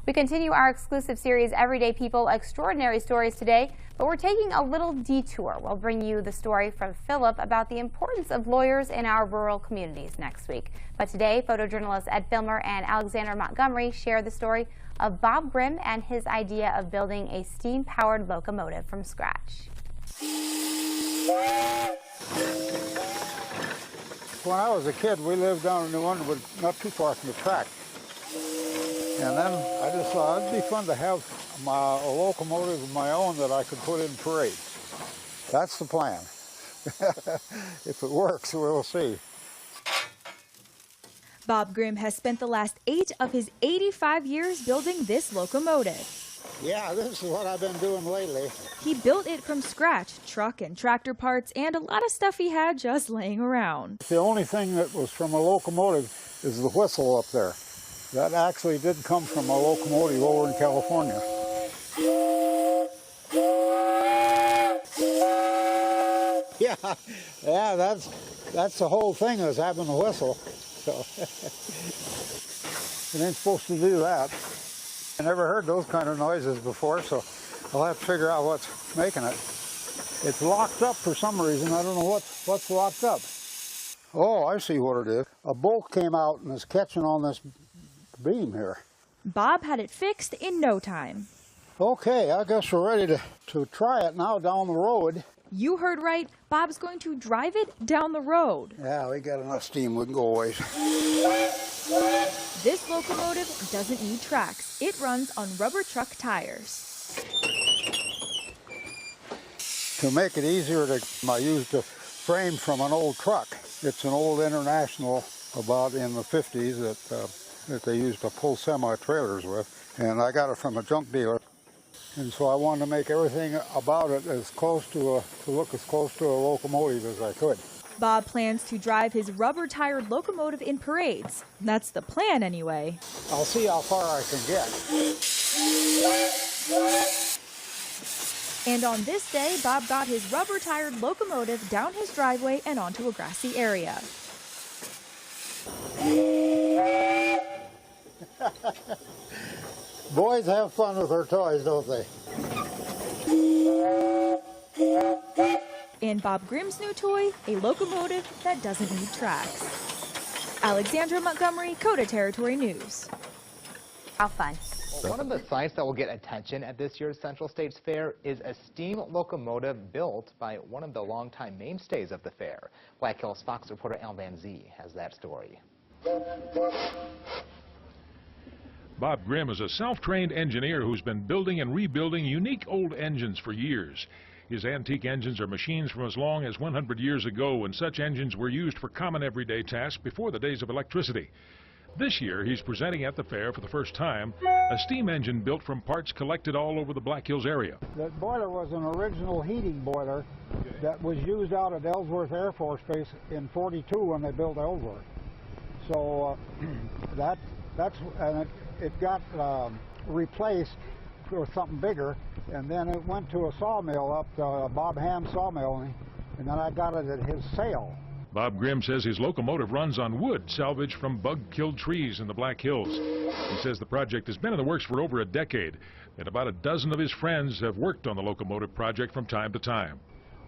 We continue our exclusive series, Everyday People, Extraordinary Stories today, but we're taking a little detour. We'll bring you the story from Philip about the importance of lawyers in our rural communities next week. But today, photojournalists Ed Filmer and Alexander Montgomery share the story of Bob Grimm and his idea of building a steam-powered locomotive from scratch. When I was a kid, we lived down in New Underwood, not too far from the track. And then I just thought it'd be fun to have a locomotive of my own that I could put in parades. That's the plan. If it works, we'll see. Bob Grimm has spent the last 8 of his 85 years building this locomotive. Yeah, this is what I've been doing lately. He built it from scratch, truck and tractor parts, and a lot of stuff he had just laying around. The only thing that was from a locomotive is the whistle up there. That actually did come from a locomotive over in California. Yeah, that's the whole thing, is having a whistle. So it ain't supposed to do that. I never heard those kind of noises before, so I'll have to figure out what's making it. It's locked up for some reason. I don't know what's locked up. Oh, I see what it is. A bolt came out and is catching on this beam here. Bob had it fixed in no time. Okay, I guess we're ready to try it now down the road. You heard right. Bob's going to drive it down the road. Yeah, we got enough steam. We can go a ways. This locomotive doesn't need tracks. It runs on rubber truck tires. To make it easier, I used a frame from an old truck. It's an old International about in the 50s that they used to pull semi-trailers with. And I got it from a junk dealer. And so I wanted to make everything about it as close to look as close to a locomotive as I could. Bob plans to drive his rubber-tired locomotive in parades. That's the plan anyway. I'll see how far I can get. And on this day, Bob got his rubber-tired locomotive down his driveway and onto a grassy area. Boys have fun with their toys, don't they? And Bob Grimm's new toy, a locomotive that doesn't need tracks. Alexandra Montgomery, KOTA Territory News. How fun. Well, one of the sights that will get attention at this year's Central States Fair is a steam locomotive built by one of the longtime mainstays of the fair. Black Hills Fox reporter Al Van Zee has that story. Bob Grimm is a self-trained engineer who's been building and rebuilding unique old engines for years. His antique engines are machines from as long as 100 years ago, when such engines were used for common everyday tasks before the days of electricity. This year, he's presenting at the fair for the first time a steam engine built from parts collected all over the Black Hills area. That boiler was an original heating boiler that was used out at Ellsworth Air Force Base in '42 when they built Ellsworth. So it got replaced with something bigger, and then it went to a sawmill up to Bob Ham's sawmill, and then I got it at his sale. Bob Grimm says his locomotive runs on wood salvaged from bug-killed trees in the Black Hills. He says the project has been in the works for over a decade, and about a dozen of his friends have worked on the locomotive project from time to time.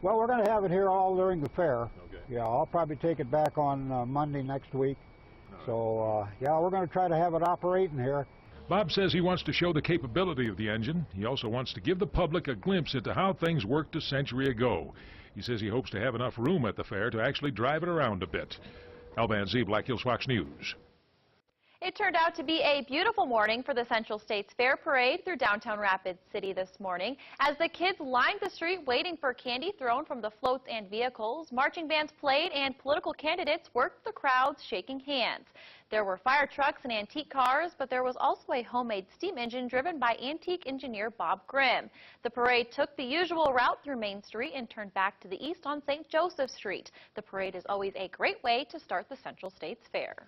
Well, we're going to have it here all during the fair. Okay. Yeah, I'll probably take it back on Monday next week. So, yeah, we're going to try to have it operating here. Bob says he wants to show the capability of the engine. He also wants to give the public a glimpse into how things worked a century ago. He says he hopes to have enough room at the fair to actually drive it around a bit. Al Van Zee, Black Hills Fox News. It turned out to be a beautiful morning for the Central States Fair Parade through downtown Rapid City this morning. As the kids lined the street waiting for candy thrown from the floats and vehicles, marching bands played and political candidates worked the crowds shaking hands. There were fire trucks and antique cars, but there was also a homemade steam engine driven by antique engineer Bob Grimm. The parade took the usual route through Main Street and turned back to the east on St. Joseph Street. The parade is always a great way to start the Central States Fair.